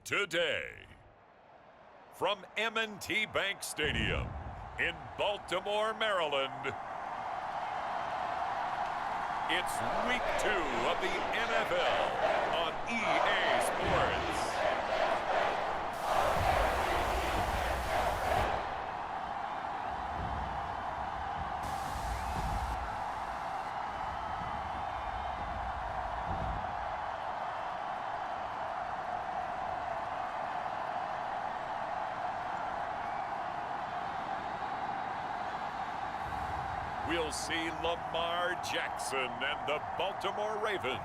today. From M&T Bank Stadium in Baltimore, Maryland, it's Week 2 of the NFL on EA Sports. We'll see Lamar Jackson and the Baltimore Ravens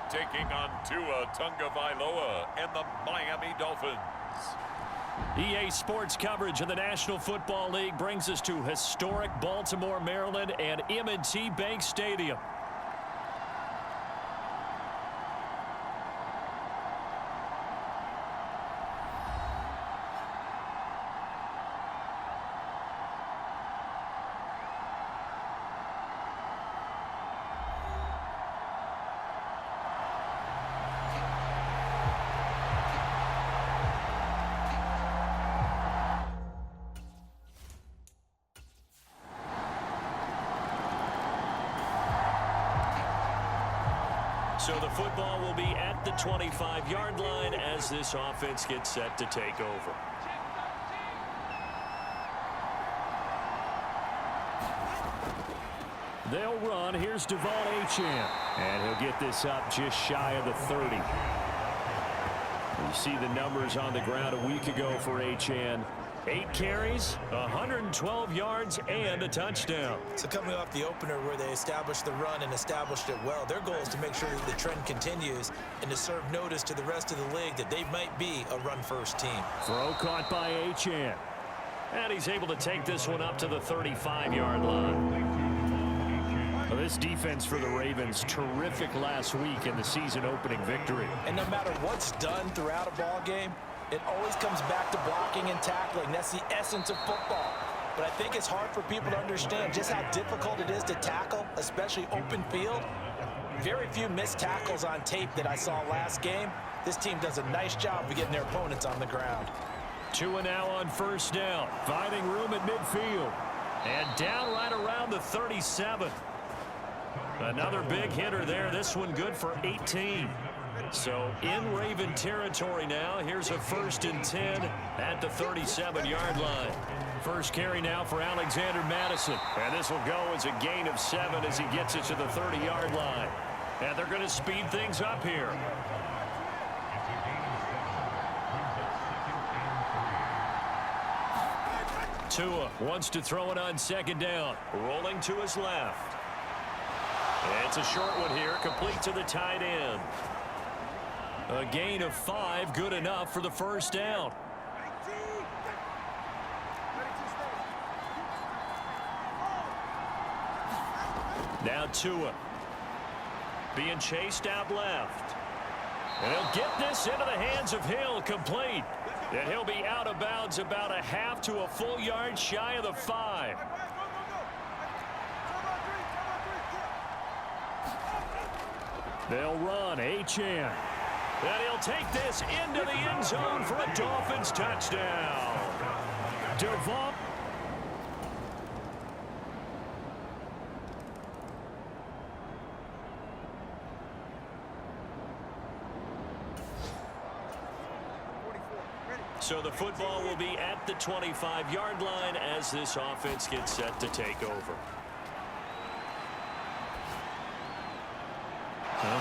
taking on Tua Tagovailoa and the Miami Dolphins. EA Sports coverage of the National Football League brings us to historic Baltimore, Maryland and M&T Bank Stadium. So the football will be at the 25-yard line as this offense gets set to take over. They'll run. Here's Devon Achane. And he'll get this up just shy of the 30. You see the numbers on the ground a week ago for Achane. 8 carries, 112 yards, and a touchdown. So coming off the opener where they established the run and established it well, their goal is to make sure that the trend continues and to serve notice to the rest of the league that they might be a run-first team. Throw caught by Achane. And he's able to take this one up to the 35-yard line. Well, this defense for the Ravens, terrific last week in the season-opening victory. And no matter what's done throughout a ball game, it always comes back to blocking and tackling. That's the essence of football. But I think it's hard for people to understand just how difficult it is to tackle, especially open field. Very few missed tackles on tape that I saw last game. This team does a nice job of getting their opponents on the ground. Tua now on first down, finding room at midfield. And down right around the 37. Another big hitter there. This one good for 18. So in Raven territory now. Here's a 1st and 10 at the 37-yard line. First carry now for Alexander Madison. And this will go as a gain of 7 as he gets it to the 30-yard line. And they're going to speed things up here. Tua wants to throw it on 2nd down. Rolling to his left. It's a short one here, complete to the tight end. A gain of 5, good enough for the 1st down. Now Tua being chased out left. And he'll get this into the hands of Hill, complete. And he'll be out of bounds about a half to a full yard shy of the 5. They'll run. Achane. And he'll take this into the end zone for a Dolphins touchdown. Devon. So the football will be at the 25-yard line as this offense gets set to take over.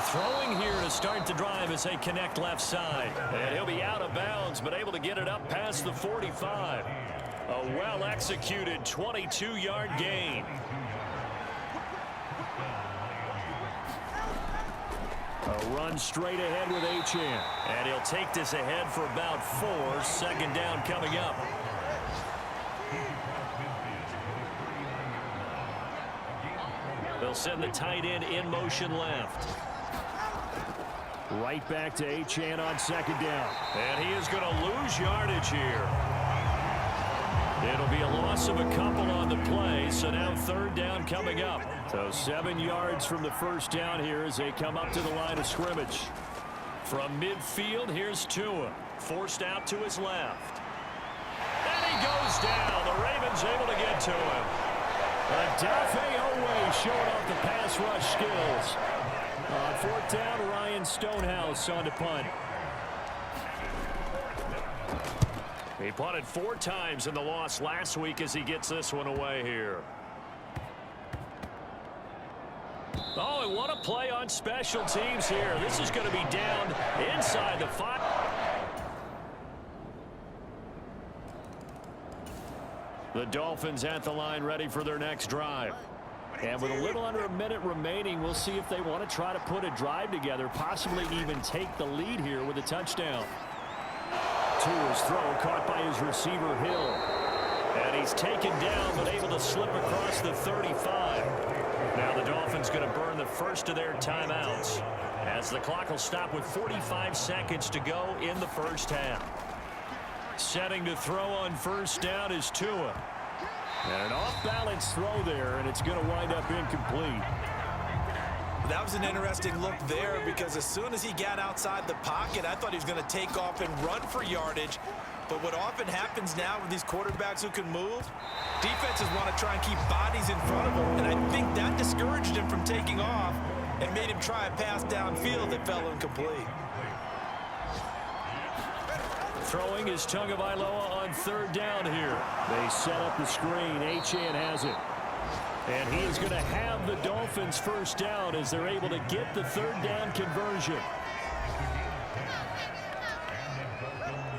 Throwing here to start the drive as they connect left side. And he'll be out of bounds, but able to get it up past the 45. A well-executed 22-yard gain. A run straight ahead with Achane. And he'll take this ahead for about 4. 2nd down coming up. They'll send the tight end in motion left. Right back to Achane on 2nd down. And he is going to lose yardage here. It'll be a loss of a couple on the play, so now 3rd down coming up. So 7 yards from the 1st down here as they come up to the line of scrimmage. From midfield, here's Tua. Forced out to his left. And he goes down. The Ravens able to get to him. Odafe Oweh showing off the pass rush skills. On fourth down, Ryan Stonehouse on to punt. He punted 4 times in the loss last week as he gets this one away here. Oh, and what a play on special teams here. This is going to be down inside the 5. The Dolphins at the line ready for their next drive. And with a little under a minute remaining, we'll see if they want to try to put a drive together, possibly even take the lead here with a touchdown. Tua's throw caught by his receiver, Hill. And he's taken down, but able to slip across the 35. Now the Dolphins going to burn the first of their timeouts, as the clock will stop with 45 seconds to go in the first half. Setting to throw on first down is Tua. And an off-balance throw there, and it's going to wind up incomplete. That was an interesting look there, because as soon as he got outside the pocket, I thought he was going to take off and run for yardage. But what often happens now with these quarterbacks who can move, defenses want to try and keep bodies in front of him. And I think that discouraged him from taking off and made him try a pass downfield that fell incomplete. Throwing is Tagovailoa on third down here. They set up the screen. Achane has it. And he is going to have the Dolphins first down as they're able to get the third down conversion.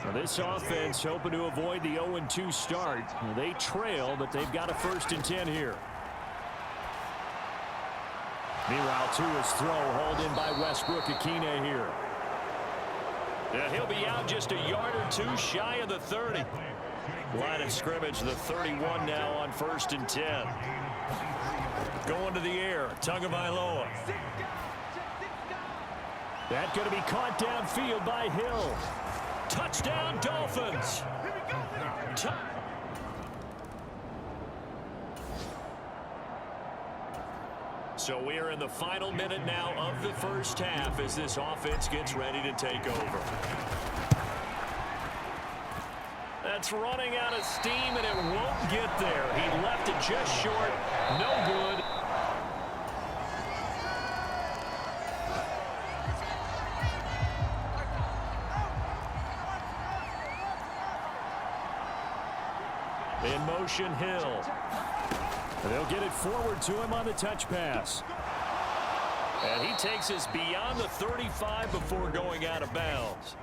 So this offense hoping to avoid the 0-2 start. They trail, but they've got a 1st and 10 here. Meanwhile, Tua's throw hauled in by Westbrook-Ikhine here. And he'll be out just a yard or 2 shy of the 30. Line of scrimmage, the 31 now on 1st and 10. Going to the air, Tagovailoa. That's going to be caught downfield by Hill. Touchdown, Dolphins. So we are in the final minute now of the first half as this offense gets ready to take over. That's running out of steam, and it won't get there. He left it just short. No good. In motion, Hill. They'll get it forward to him on the touch pass. And he takes us beyond the 35 before going out of bounds.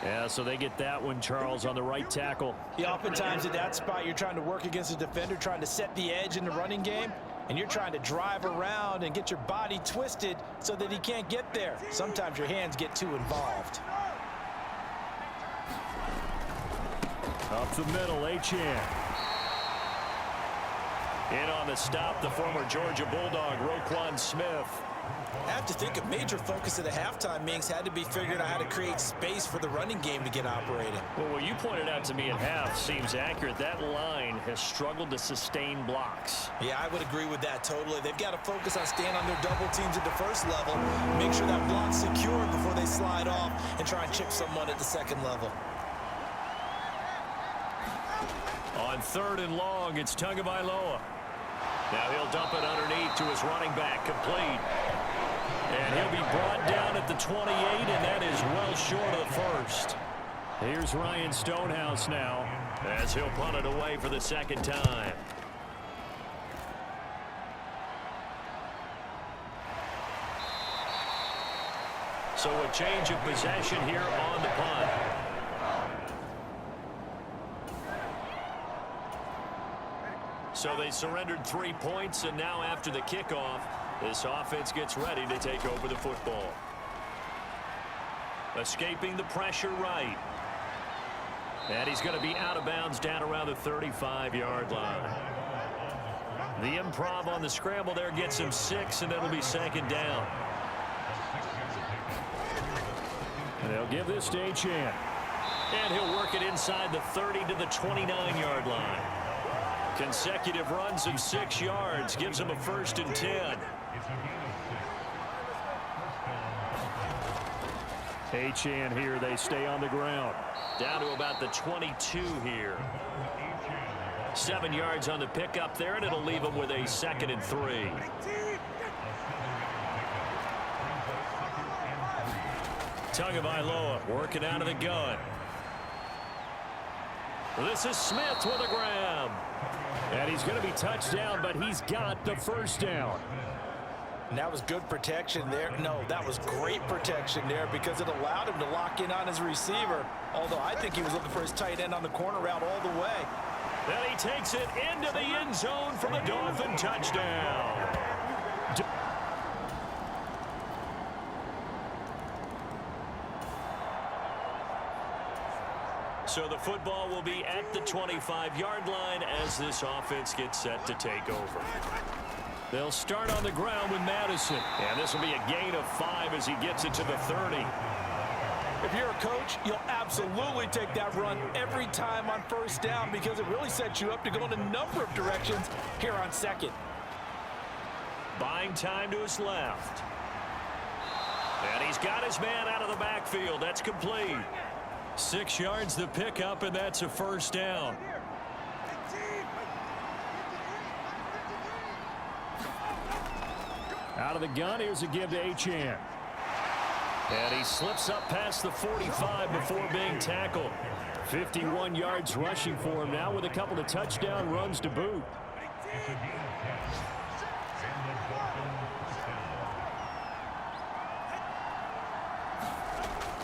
Yeah, so they get that one, Charles, on the right tackle. Yeah, oftentimes at that spot, you're trying to work against a defender, trying to set the edge in the running game, and you're trying to drive around and get your body twisted so that he can't get there. Sometimes your hands get too involved. Up the middle, Achane. In on the stop, the former Georgia Bulldog, Roquan Smith. I have to think a major focus of the halftime meetings had to be figuring out how to create space for the running game to get operating. Well, what you pointed out to me at half seems accurate. That line has struggled to sustain blocks. Yeah, I would agree with that totally. They've got to focus on staying on their double teams at the first level, make sure that block's secure before they slide off and try and chip someone at the second level. On 3rd and long, it's Tagovailoa. Now he'll dump it underneath to his running back, complete. And he'll be brought down at the 28, and that is well short of the first. Here's Ryan Stonehouse now, as he'll punt it away for the second time. So a change of possession here on the punt. So they surrendered 3 points, and now after the kickoff, this offense gets ready to take over the football. Escaping the pressure right. And he's going to be out of bounds down around the 35-yard line. The improv on the scramble there gets him 6, and it'll be 2nd down. And they'll give this to Achane. And he'll work it inside the 30 to the 29-yard line. Consecutive runs of 6 yards gives him a 1st and 10. Achane here. They stay on the ground. Down to about the 22 here. 7 yards on the pickup there, and it'll leave him with a 2nd and 3. Tagovailoa working out of the gun. This is Smith with a grab. And he's going to be touched down, but he's got the 1st down. And that was good protection there. No, that was great protection there because it allowed him to lock in on his receiver. Although I think he was looking for his tight end on the corner route all the way. Then he takes it into the end zone for the Dolphin touchdown. So the football will be at the 25-yard line as this offense gets set to take over. They'll start on the ground with Madison. And this will be a gain of 5 as he gets it to the 30. If you're a coach, you'll absolutely take that run every time on 1st down because it really sets you up to go in a number of directions here on 2nd. Buying time to his left. And he's got his man out of the backfield. That's complete. 6 yards the pickup, and that's a 1st down. Out of the gun, here's a give to Achane. And he slips up past the 45 before being tackled. 51 yards rushing for him now with a couple of touchdown runs to boot.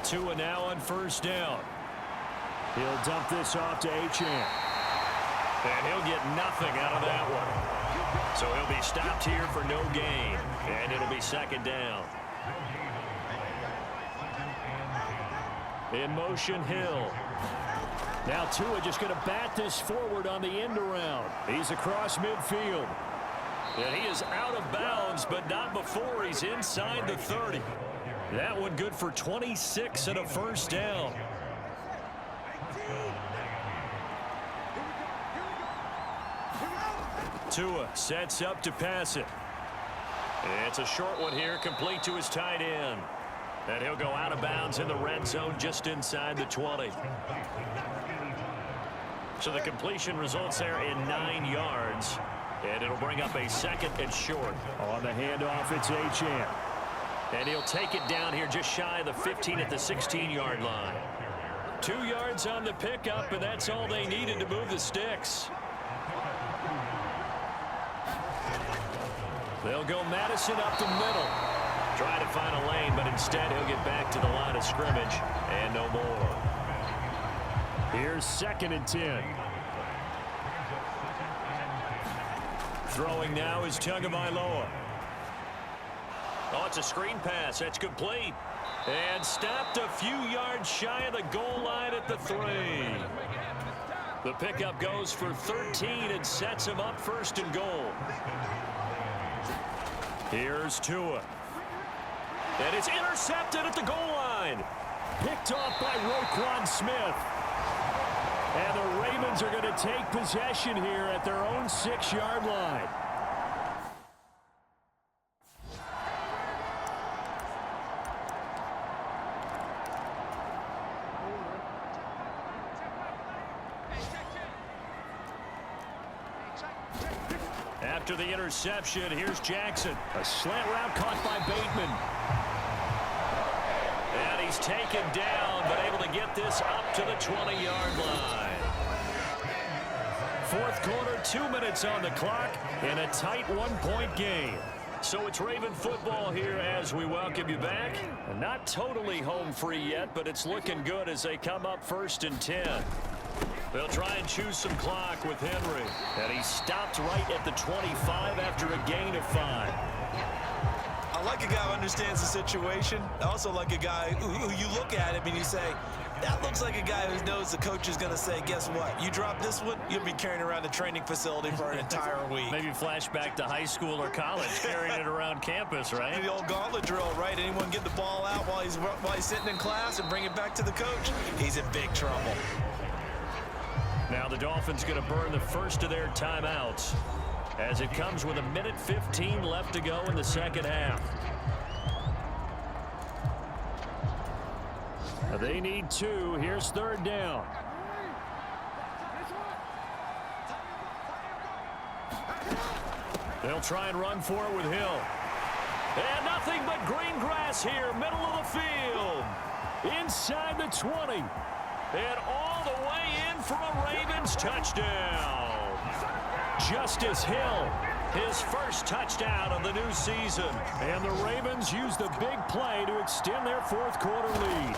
Tua now on 1st down. He'll dump this off to Achane. And he'll get nothing out of that one. So he'll be stopped here for no gain. And it'll be 2nd down. In motion, Hill. Now Tua just going to bat this forward on the end around. He's across midfield. And he is out of bounds, but not before he's inside the 30. That one good for 26 and a 1st down. Tua sets up to pass it. It's a short one here, complete to his tight end. And he'll go out of bounds in the red zone just inside the 20. So the completion results there in 9 yards. And it'll bring up a 2nd and short. On the handoff, it's Achane. And he'll take it down here just shy of the 15 at the 16-yard line. 2 yards on the pickup, and that's all they needed to move the sticks. They'll go Madison up the middle. Try to find a lane, but instead he'll get back to the line of scrimmage and no more. Here's 2nd and 10. Throwing now is Tagovailoa. Oh, it's a screen pass. That's complete. And stopped a few yards shy of the goal line at the 3. The pickup goes for 13 and sets him up 1st and goal. Here's Tua. And it's intercepted at the goal line. Picked off by Roquan Smith. And the Ravens are going to take possession here at their own 6-yard line. After the interception, here's Jackson. A slant route caught by Bateman. And he's taken down, but able to get this up to the 20-yard line. 4th quarter, 2 minutes on the clock, in a tight 1-point game. So it's Raven football here as we welcome you back. Not totally home free yet, but it's looking good as they come up 1st and 10. They'll try and choose some clock with Henry. And he stopped right at the 25 after a gain of 5. I like a guy who understands the situation. I also like a guy who you look at him and you say, that looks like a guy who knows the coach is going to say, guess what? You drop this one, you'll be carrying around the training facility for an entire week. Maybe flashback to high school or college, carrying it around campus, right? The old gauntlet drill, right? Anyone get the ball out while he's sitting in class and bring it back to the coach? He's in big trouble. Now the Dolphins going to burn the first of their timeouts as it comes with 1:15 left to go in the second half. They need 2. Here's third down. They'll try and run for it with Hill. And nothing but green grass here, middle of the field. Inside the 20. And all the way in for a Ravens touchdown. Justice Hill, his first touchdown of the new season. And the Ravens use the big play to extend their fourth quarter lead.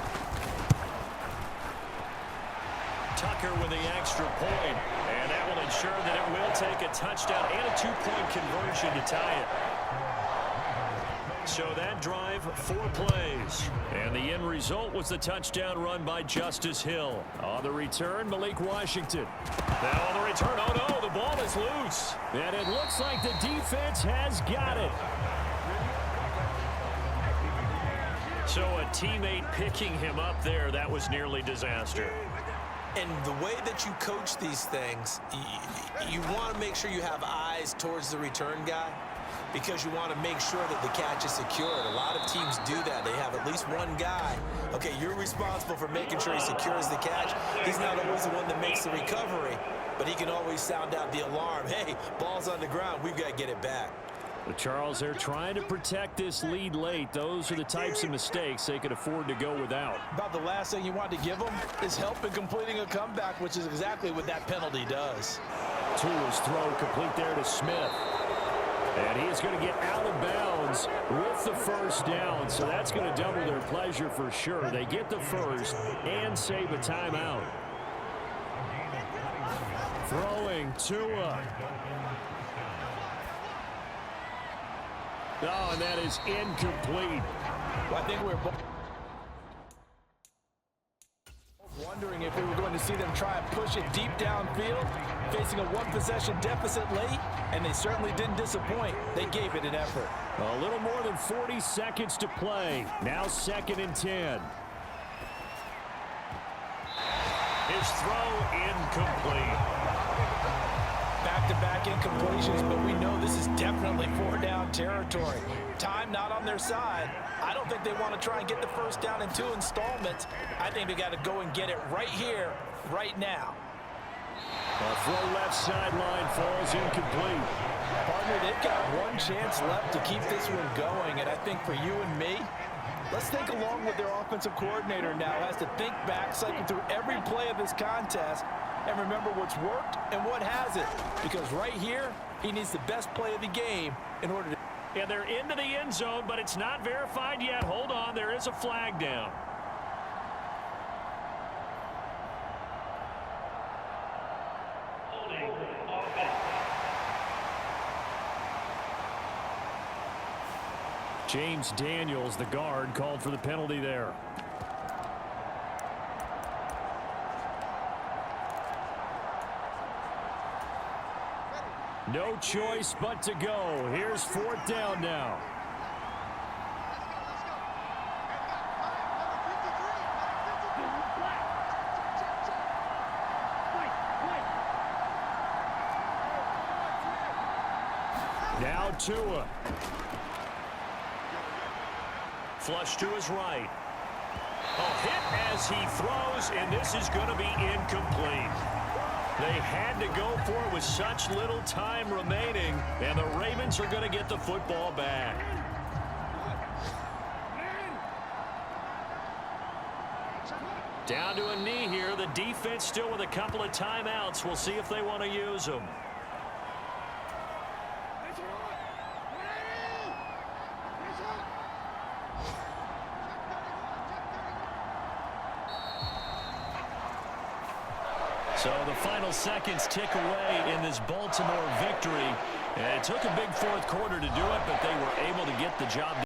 Tucker with the extra point, and that will ensure that it will take a touchdown and a 2-point conversion to tie it. So that drive, 4 plays. And the end result was the touchdown run by Justice Hill. On the return, Malik Washington. Now on the return, oh no, the ball is loose. And it looks like the defense has got it. So a teammate picking him up there, that was nearly disaster. And the way that you coach these things, you want to make sure you have eyes towards the return guy because you want to make sure that the catch is secured. A lot of teams do that. They have at least one guy. Okay, you're responsible for making sure he secures the catch. He's not always the one that makes the recovery, but he can always sound out the alarm. Hey, ball's on the ground. We've got to get it back. But Charles, they're trying to protect this lead late. Those are the types of mistakes they could afford to go without. About the last thing you want to give them is help in completing a comeback, which is exactly what that penalty does. Tua's throw complete there to Smith. And he is going to get out of bounds with the first down, so that's going to double their pleasure for sure. They get the first and save a timeout. Throwing Tua. Oh, and that is incomplete. Well, I think we're both wondering if we were going to see them try and push it deep downfield, facing a one-possession deficit late, and they certainly didn't disappoint. They gave it an effort. A little more than 40 seconds to play. Now 2nd and 10. His throw incomplete. Back-to-back incompletions, but we know this is definitely 4-down territory. Time not on their side. I don't think they want to try and get the first down in 2 installments. I think they got to go and get it right here, right now. A throw left sideline falls incomplete. Partner, they've got one chance left to keep this one going, and I think for you and me, let's think along with their offensive coordinator now as to think back, cycle through every play of this contest, and remember what's worked and what hasn't. Because right here, he needs the best play of the game in order to... And they're into the end zone, but it's not verified yet. Hold on, there is a flag down. James Daniels, the guard, called for the penalty there. No choice but to go. Here's 4th down now. Now Tua. Flush to his right. A hit as he throws, and this is going to be incomplete. They had to go for it with such little time remaining, and the Ravens are going to get the football back. Down to a knee here. The defense still with a couple of timeouts. We'll see if they want to use them. So the final seconds tick away in this Baltimore victory. And it took a big 4th quarter to do it, but they were able to get the job done.